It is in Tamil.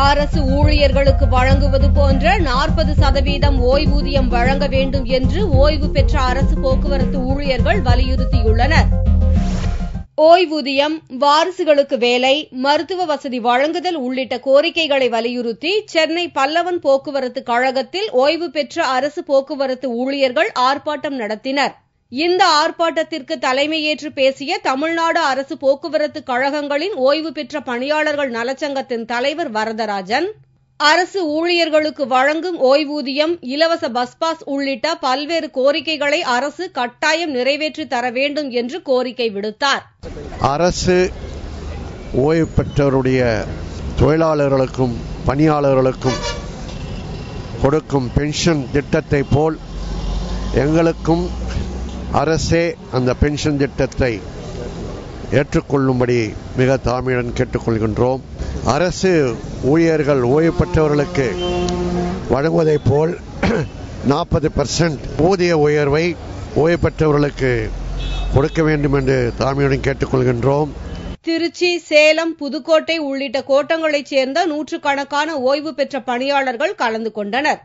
அரசு ஊழியர்களுக்கு வழங்குவது போன்ற 40% ஓய்வூதியம் வழங்க வேண்டும் என்று ஓய்வு பெற்ற அரசு போக்குவரத்து ஊழியர்கள் வலியுறுத்தியுள்ளனர். ஓய்வூதியம், வாரிசுகளுக்கு வேலை, மருத்துவ வசதி வழங்குதல் உள்ளிட்ட கோரிக்கைகளை வலியுறுத்தி சென்னை பல்லவன் போக்குவரத்து கழகத்தில் ஓய்வு பெற்ற அரசு போக்குவரத்து ஊழியர்கள் ஆர்ப்பாட்டம் நடத்தினர். இந்த ஆர்ப்பாட்டத்திற்கு தலைமையேற்று பேசிய தமிழ்நாடு அரசு போக்குவரத்து கழகங்களின் ஓய்வு பெற்ற பணியாளர்கள் நலச்சங்கத்தின் தலைவர் வரதராஜன், அரசு ஊழியர்களுக்கு வழங்கும் ஓய்வூதியம், இலவச பஸ் பாஸ் உள்ளிட்ட பல்வேறு கோரிக்கைகளை அரசு கட்டாயம் நிறைவேற்றி தர வேண்டும் என்று கோரிக்கை விடுத்தார். அரசு ஓய்வு பெற்றவருடைய தொழிலாளர்களுக்கும் பணியாளர்களுக்கும் கொடுக்கும் பென்ஷன் திட்டத்தை போல் எங்களுக்கும் அரசே அந்த பென்ஷன் திட்டத்தை ஏற்றுக்கொள்ளும்படி மிக தாழ்மையுடன் கேட்டுக்கொள்கின்றோம். அரசு ஊழியர்கள் ஓய்வு பெற்றவர்களுக்கு வழங்குவதைப் போல் 40% ஊதிய உயர்வை ஓய்வு பெற்றவர்களுக்கு கொடுக்க வேண்டும் என்று தாழ்மையுடன் கேட்டுக்கொள்கின்றோம். திருச்சி, சேலம், புதுக்கோட்டை உள்ளிட்ட கோட்டங்களைச் சேர்ந்த நூற்றுக்கணக்கான ஓய்வு பெற்ற பணியாளர்கள் கலந்து கொண்டனர்.